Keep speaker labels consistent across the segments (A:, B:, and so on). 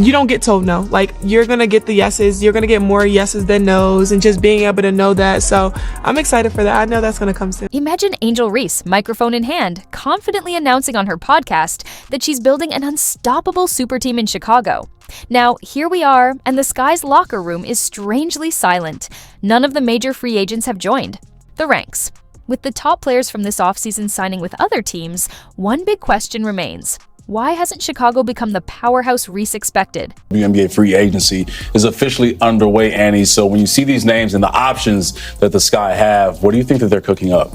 A: you don't get told no. Like, you're gonna get the yeses, you're gonna get more yeses than nos, and just being able to know that. So I'm excited for that. I know that's gonna come soon.
B: Imagine Angel Reese, microphone in hand, confidently announcing on her podcast that she's building an unstoppable super team in Chicago. Now, here we are, and the Sky's locker room is strangely silent. None of the major free agents have joined the ranks. With the top players from this offseason signing with other teams, one big question remains. Why hasn't Chicago become the powerhouse Reese expected?
C: WNBA free agency is officially underway, Annie. So when you see these names and the options that the Sky have, what do you think that they're cooking up?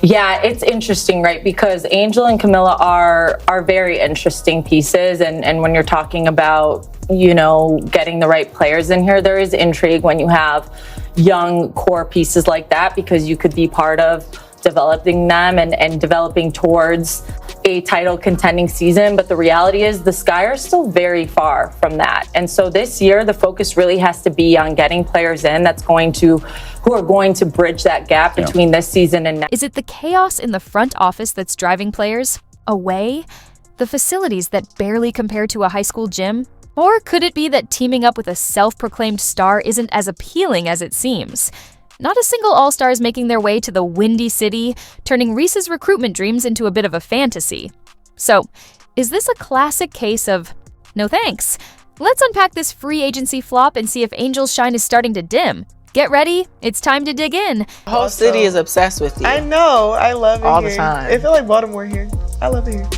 D: Yeah, it's interesting, right? Because Angel and Camilla are very interesting pieces. And when you're talking about, getting the right players in here, there is intrigue when you have young core pieces like that, because you could be part of developing them and developing towards a title contending season. But the reality is the Sky are still very far from that. And so this year, the focus really has to be on getting players in who are going to bridge that gap between this season and next.
B: Is it the chaos in the front office that's driving players away? The facilities that barely compare to a high school gym? Or could it be that teaming up with a self-proclaimed star isn't as appealing as it seems? Not a single all-star is making their way to the Windy City, turning Reese's recruitment dreams into a bit of a fantasy. So, is this a classic case of no thanks? Let's unpack this free agency flop and see if Angel's shine is starting to dim. Get ready, it's time to dig in.
E: The whole city is obsessed with you.
A: I know, I love it
E: all
A: here.
E: the time.
A: I feel like Baltimore here. I love it here.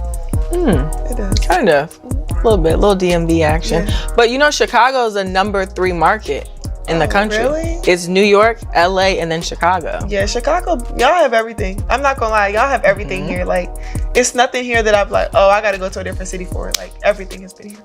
A: It does.
E: Kind of. A little bit, little DMV action.
A: Yeah.
E: But Chicago's a number 3 market in the country.
A: Really?
E: It's New York, LA, and then Chicago.
A: Yeah, Chicago, y'all have everything. I'm not gonna lie, y'all have everything here. Like, it's nothing here that I'm like, oh, I gotta go to a different city for it. Like, everything has been here.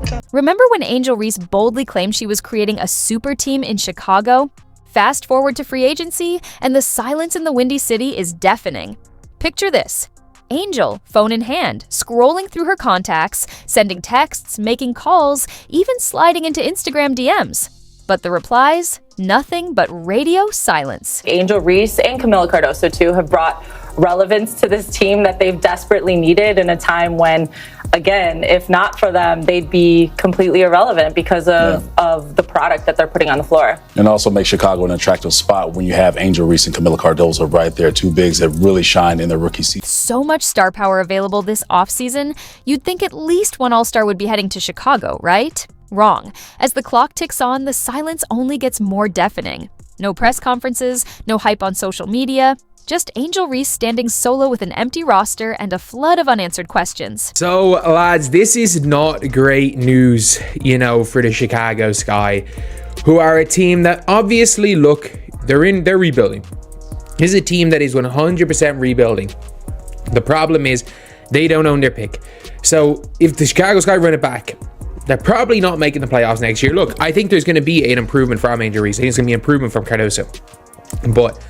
A: Okay.
B: Remember when Angel Reese boldly claimed she was creating a super team in Chicago? Fast forward to free agency, and the silence in the Windy City is deafening. Picture this. Angel, phone in hand, scrolling through her contacts, sending texts, making calls, even sliding into Instagram DMs. But the replies? Nothing but radio silence.
D: Angel Reese and Camilla Cardoso, too, have brought relevance to this team that they've desperately needed in a time when, again, if not for them, they'd be completely irrelevant because of the product that they're putting on the floor.
C: And also make Chicago an attractive spot when you have Angel Reese and Camilla Cardoso right there, 2 bigs that really shine in their rookie season.
B: So much star power available this offseason, you'd think at least one all-star would be heading to Chicago, right? Wrong. As the clock ticks on, the silence only gets more deafening. No press conferences, no hype on social media, just Angel Reese standing solo with an empty roster and a flood of unanswered questions.
F: So, lads, this is not great news, for the Chicago Sky, who are a team that obviously, they're rebuilding. This is a team that is 100% rebuilding. The problem is they don't own their pick. So, if the Chicago Sky run it back, they're probably not making the playoffs next year. Look, I think there's going to be an improvement from Angel Reese. I think it's going to be an improvement from Cardoso. But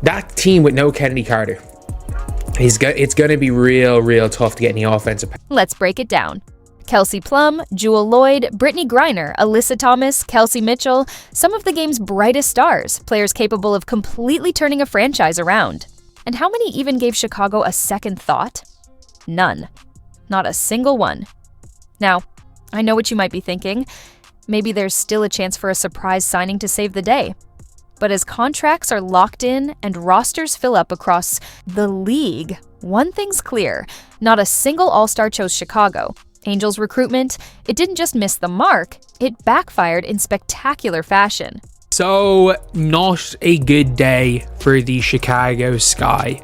F: that team with no Kennedy Carter, it's going to be real tough to get any offensive.
B: Let's break it down. Kelsey Plum, Jewel Lloyd, Brittany Griner, Alyssa Thomas, Kelsey Mitchell, some of the game's brightest stars, players capable of completely turning a franchise around. And how many even gave Chicago a second thought? None. Not a single one. Now, I know what you might be thinking. Maybe there's still a chance for a surprise signing to save the day. But as contracts are locked in and rosters fill up across the league, one thing's clear. Not a single all-star chose Chicago. Angels recruitment, it didn't just miss the mark, it backfired in spectacular fashion.
F: So, not a good day for the Chicago Sky.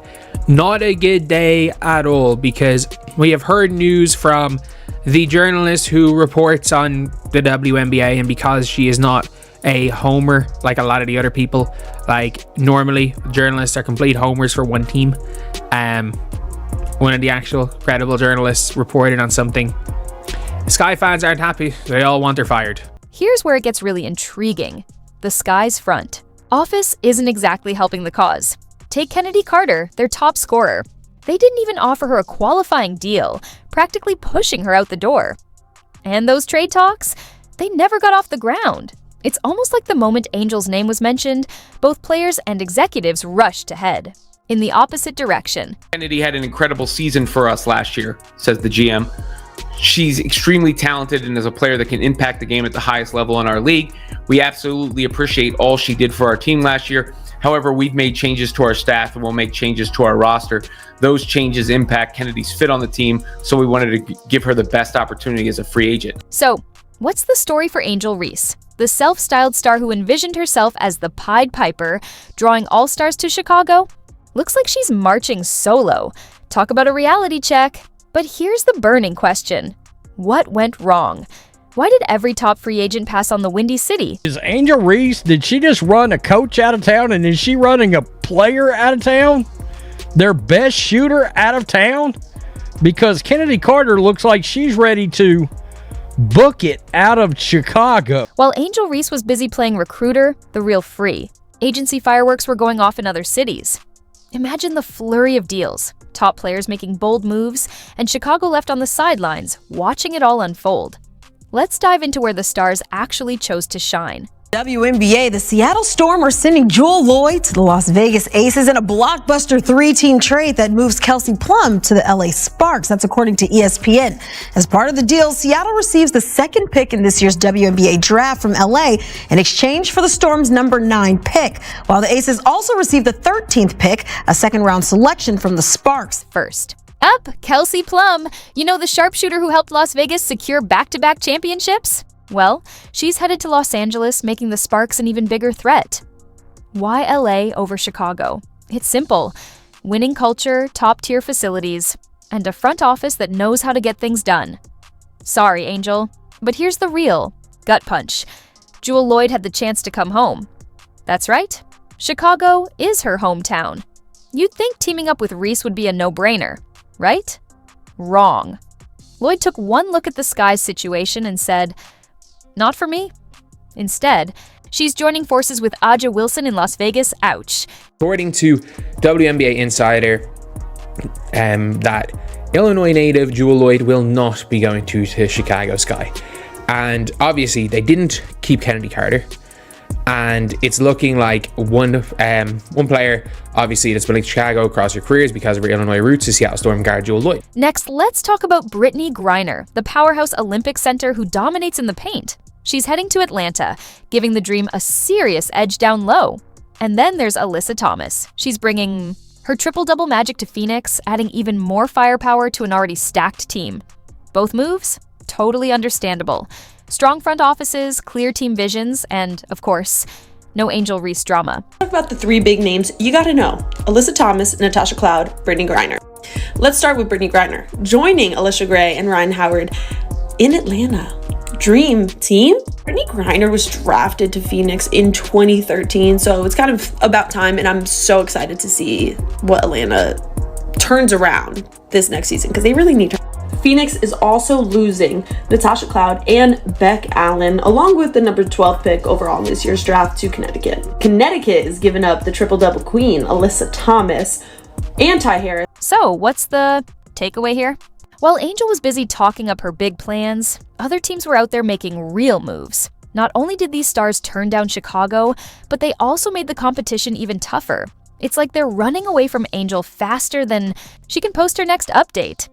F: Not a good day at all, because we have heard news from the journalist who reports on the WNBA, and because she is not a homer like a lot of the other people, like normally journalists are complete homers for one team. One of the actual credible journalists reported on something. Sky fans aren't happy. They all want her fired.
B: Here's where it gets really intriguing. The Sky's front office isn't exactly helping the cause. Take Kennedy Carter, their top scorer. They didn't even offer her a qualifying deal, practically pushing her out the door. And those trade talks? They never got off the ground. It's almost like the moment Angel's name was mentioned, both players and executives rushed ahead. In the opposite direction.
G: Kennedy had an incredible season for us last year, says the GM.
F: she's extremely talented and is a player that can impact the game at the highest level in our league. We absolutely appreciate all she did for our team last year. However, we've made changes to our staff and we'll make changes to our roster. Those changes impact Kennedy's fit on the team, so we wanted to give her the best opportunity as a free agent.
B: So, what's the story for Angel Reese, the self-styled star who envisioned herself as the Pied Piper, drawing all-stars to Chicago? Looks like she's marching solo. Talk about a reality check. But here's the burning question. What went wrong? Why did every top free agent pass on the Windy City?
G: Is Angel Reese, did she just run a coach out of town, and is she running a player out of town? Their best shooter out of town? Because Kennedy Carter looks like she's ready to book it out of Chicago.
B: While Angel Reese was busy playing recruiter, the real free, agency fireworks were going off in other cities. Imagine the flurry of deals, top players making bold moves, and Chicago left on the sidelines, watching it all unfold. Let's dive into where the stars actually chose to shine.
H: WNBA, the Seattle Storm are sending Jewel Lloyd to the Las Vegas Aces in a blockbuster three-team trade that moves Kelsey Plum to the LA Sparks. That's according to ESPN. As part of the deal, Seattle receives the second pick in this year's WNBA draft from LA in exchange for the Storm's number 9 pick, while the Aces also receive the 13th pick, a second-round selection from the Sparks.
B: First up, Kelsey Plum. You know, the sharpshooter who helped Las Vegas secure back-to-back championships? Well, she's headed to Los Angeles, making the Sparks an even bigger threat. Why LA over Chicago? It's simple. Winning culture, top-tier facilities, and a front office that knows how to get things done. Sorry, Angel, but here's the real gut punch. Jewel Lloyd had the chance to come home. That's right. Chicago is her hometown. You'd think teaming up with Reese would be a no-brainer, right? Wrong. Lloyd took one look at the Sky's situation and said, "Not for me." Instead, she's joining forces with Aja Wilson in Las Vegas. Ouch.
F: According to WNBA Insider, that Illinois native Jewel Lloyd will not be going to Chicago Sky. And obviously, they didn't keep Kennedy Carter. And it's looking like one player, obviously, that's been in Chicago across her careers because of her Illinois roots is Seattle Storm guard Jewel Lloyd.
B: Next, let's talk about Brittany Griner, the powerhouse Olympic center who dominates in the paint. She's heading to Atlanta, giving the Dream a serious edge down low. And then there's Alyssa Thomas. She's bringing her triple-double magic to Phoenix, adding even more firepower to an already stacked team. Both moves? Totally understandable. Strong front offices, clear team visions, and, of course, no Angel Reese drama.
I: Talk about the 3 big names you gotta know: Alyssa Thomas, Natasha Cloud, Brittany Griner. Let's start with Brittany Griner, joining Alicia Gray and Ryan Howard in Atlanta. Dream team? Brittany Griner was drafted to Phoenix in 2013, so it's kind of about time, and I'm so excited to see what Atlanta turns around this next season, because they really need her. Phoenix is also losing Natasha Cloud and Beck Allen, along with the number 12 pick overall in this year's draft, to Connecticut. Connecticut is giving up the triple-double queen, Alyssa Thomas, and Ty Harris.
B: So, what's the takeaway here? While Angel was busy talking up her big plans, other teams were out there making real moves. Not only did these stars turn down Chicago, but they also made the competition even tougher. It's like they're running away from Angel faster than she can post her next update.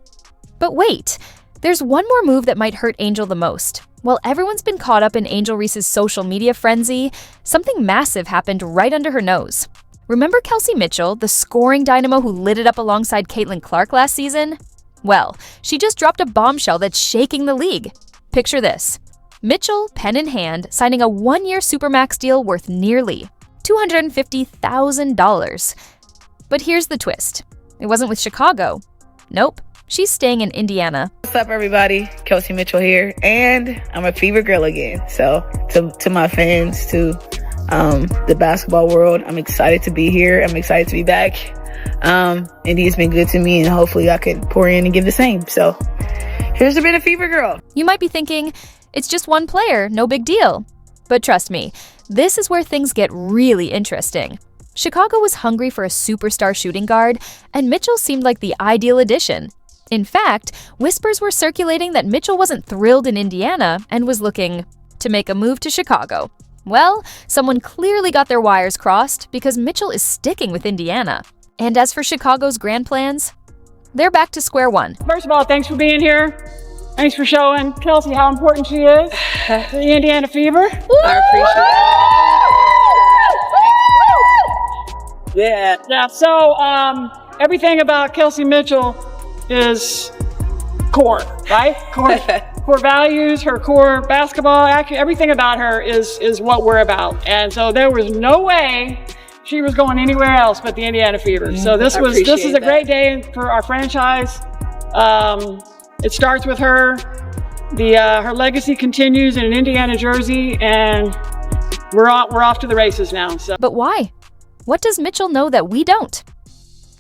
B: But wait, there's one more move that might hurt Angel the most. While everyone's been caught up in Angel Reese's social media frenzy, something massive happened right under her nose. Remember Kelsey Mitchell, the scoring dynamo who lit it up alongside Caitlin Clark last season? Well, she just dropped a bombshell that's shaking the league. Picture this. Mitchell, pen in hand, signing a 1-year Supermax deal worth nearly $250,000. But here's the twist. It wasn't with Chicago. Nope. She's staying in Indiana.
J: What's up, everybody? Kelsey Mitchell here, and I'm a Fever girl again. So to my fans, to the basketball world, I'm excited to be here. I'm excited to be back. Indy's been good to me, and hopefully I could pour in and give the same. So here's to being a Fever girl.
B: You might be thinking, it's just one player, no big deal. But trust me, this is where things get really interesting. Chicago was hungry for a superstar shooting guard, and Mitchell seemed like the ideal addition. In fact, whispers were circulating that Mitchell wasn't thrilled in Indiana and was looking to make a move to Chicago. Well, someone clearly got their wires crossed because Mitchell is sticking with Indiana. And as for Chicago's grand plans, they're back to square one.
K: First of all, thanks for being here. Thanks for showing Kelsey how important she is to the Indiana Fever.
I: I appreciate it.
K: Yeah, so everything about Kelsey Mitchell is core, right? Core values, her core basketball, everything about her is what we're about. And so there was no way she was going anywhere else but the Indiana Fever. So this is a great day for our franchise. It starts with her. Her legacy continues in an Indiana jersey, and we're off to the races now. So.
B: But why? What does Mitchell know that we don't?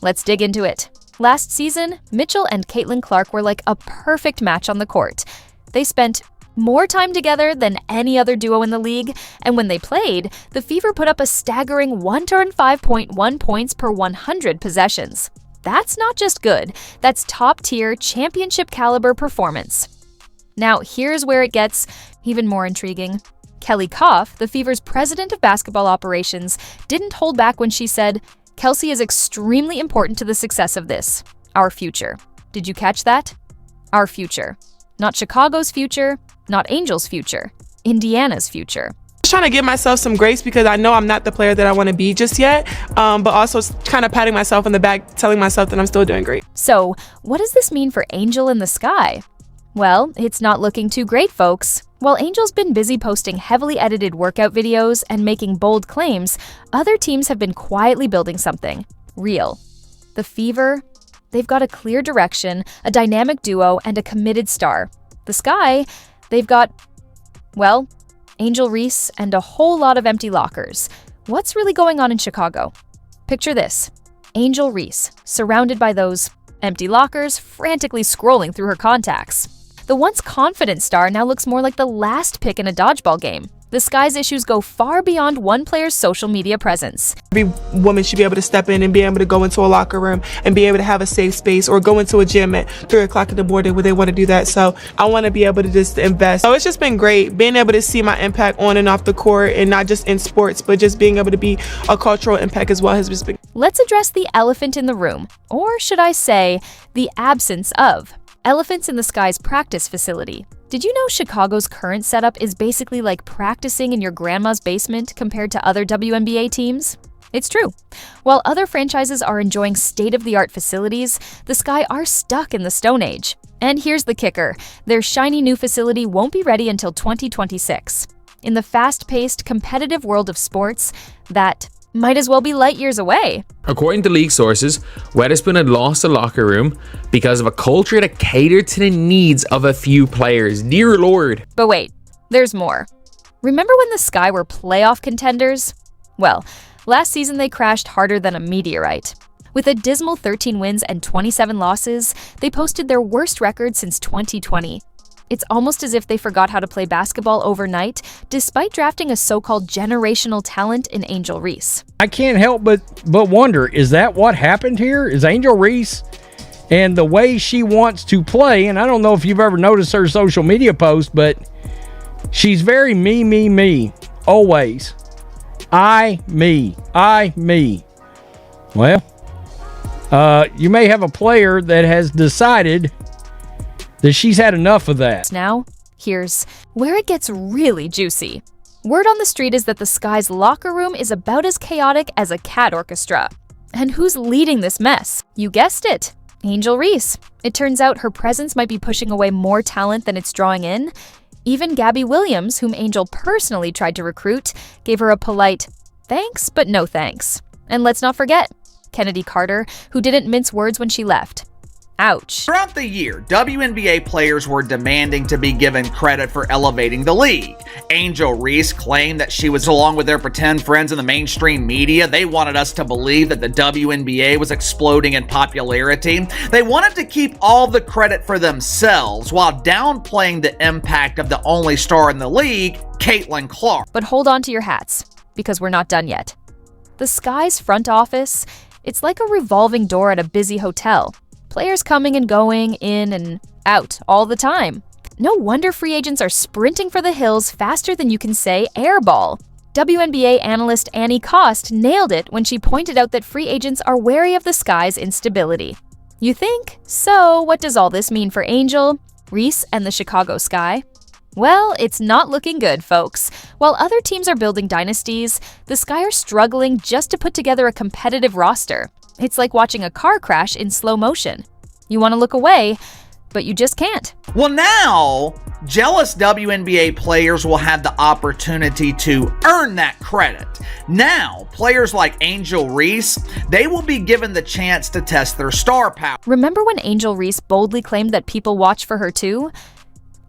B: Let's dig into it. Last season, Mitchell and Caitlin Clark were like a perfect match on the court. They spent more time together than any other duo in the league, and when they played, the Fever put up a staggering 105.1 points per 100 possessions. That's not just good, that's top-tier, championship-caliber performance. Now, here's where it gets even more intriguing. Kelly Koff, the Fever's president of basketball operations, didn't hold back when she said, "Kelsey is extremely important to the success of this, our future." Did you catch that? Our future. Not Chicago's future, not Angel's future, Indiana's future.
A: Trying to give myself some grace because I know I'm not the player that I want to be just yet, but also kind of patting myself on the back, telling myself that I'm still doing great.
B: So, what does this mean for Angel in the Sky? Well, it's not looking too great, folks. While Angel's been busy posting heavily edited workout videos and making bold claims, other teams have been quietly building something real. The Fever, they've got a clear direction, a dynamic duo, and a committed star. The Sky, they've got, well, Angel Reese and a whole lot of empty lockers. What's really going on in Chicago? Picture this. Angel Reese, surrounded by those empty lockers, frantically scrolling through her contacts. The once confident star now looks more like the last pick in a dodgeball game. The Sky's issues go far beyond one player's social media presence.
A: Every woman should be able to step in and be able to go into a locker room and be able to have a safe space, or go into a gym at 3 o'clock in the morning where they want to do that. So I want to be able to just invest. So it's just been great being able to see my impact on and off the court, and not just in sports, but just being able to be a cultural impact as well has just been.
B: Let's address the elephant in the room, or should I say, the absence of elephants in the Sky's practice facility. Did you know Chicago's current setup is basically like practicing in your grandma's basement compared to other WNBA teams? It's true. While other franchises are enjoying state-of-the-art facilities, the Sky are stuck in the Stone Age. And here's the kicker. Their shiny new facility won't be ready until 2026. In the fast-paced, competitive world of sports, that might as well be light years away.
F: According to league sources, Weatherspoon had lost a locker room because of a culture that catered to the needs of a few players. Dear Lord.
B: But wait, there's more. Remember when the Sky were playoff contenders? Well, last season they crashed harder than a meteorite. With a dismal 13 wins and 27 losses, they posted their worst record since 2020. It's almost as if they forgot how to play basketball overnight, despite drafting a so-called generational talent in Angel Reese.
G: I can't help but wonder, is that what happened here? Is Angel Reese and the way she wants to play, and I don't know if you've ever noticed her social media post, but she's very me, always. Me. Well, you may have a player that has decided that she's had enough of that.
B: Now, here's where it gets really juicy. Word on the street is that the Sky's locker room is about as chaotic as a cat orchestra. And who's leading this mess? You guessed it, Angel Reese. It turns out her presence might be pushing away more talent than it's drawing in. Even Gabby Williams, whom Angel personally tried to recruit, gave her a polite thanks, but no thanks. And let's not forget Kennedy Carter, who didn't mince words when she left. Ouch.
L: Throughout the year, WNBA players were demanding to be given credit for elevating the league. Angel Reese claimed that she was along with their pretend friends in the mainstream media. They wanted us to believe that the WNBA was exploding in popularity. They wanted to keep all the credit for themselves while downplaying the impact of the only star in the league, Caitlin Clark.
B: But hold on to your hats, because we're not done yet. The Sky's front office, it's like a revolving door at a busy hotel. Players coming and going, in and out, all the time. No wonder free agents are sprinting for the hills faster than you can say airball. WNBA analyst Annie Kost nailed it when she pointed out that free agents are wary of the Sky's instability. You think? So what does all this mean for Angel? Reese and the Chicago Sky? Well, it's not looking good, folks. While other teams are building dynasties, the Sky are struggling just to put together a competitive roster. It's like watching a car crash in slow motion. You want to look away, but you just can't.
L: Well, now, jealous WNBA players will have the opportunity to earn that credit. Now, players like Angel Reese, they will be given the chance to test their star power.
B: Remember when Angel Reese boldly claimed that people watch for her too?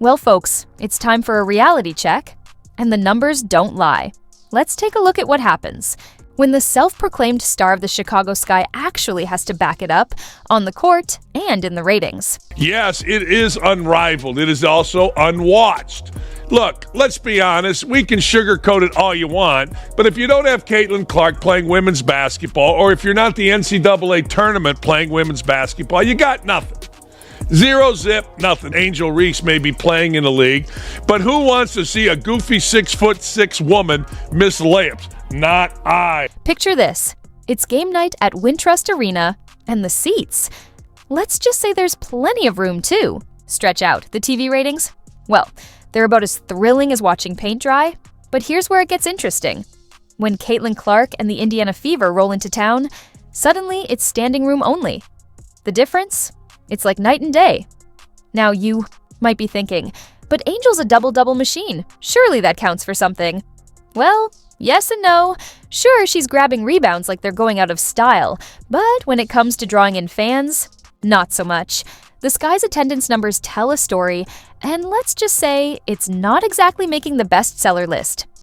B: Well, folks, it's time for a reality check, and the numbers don't lie. Let's take a look at what happens when the self-proclaimed star of the Chicago Sky actually has to back it up on the court and in the ratings.
M: Yes, it is unrivaled. It is also unwatched. Look, let's be honest, we can sugarcoat it all you want, but if you don't have Caitlin Clark playing women's basketball, or if you're not the NCAA tournament playing women's basketball, you got nothing. Zero zip, nothing. Angel Reese may be playing in the league, but who wants to see a goofy 6'6" woman miss layups? Not I.
B: Picture this. It's game night at Wintrust Arena, and the seats. Let's just say there's plenty of room, too. Stretch out. The TV ratings? Well, they're about as thrilling as watching paint dry. But here's where it gets interesting. When Caitlin Clark and the Indiana Fever roll into town, suddenly it's standing room only. The difference? It's like night and day. Now you might be thinking, but Angel's a double-double machine. Surely that counts for something. Well, yes and no. Sure, she's grabbing rebounds like they're going out of style, but when it comes to drawing in fans, not so much. The Sky's attendance numbers tell a story, and let's just say it's not exactly making the bestseller list.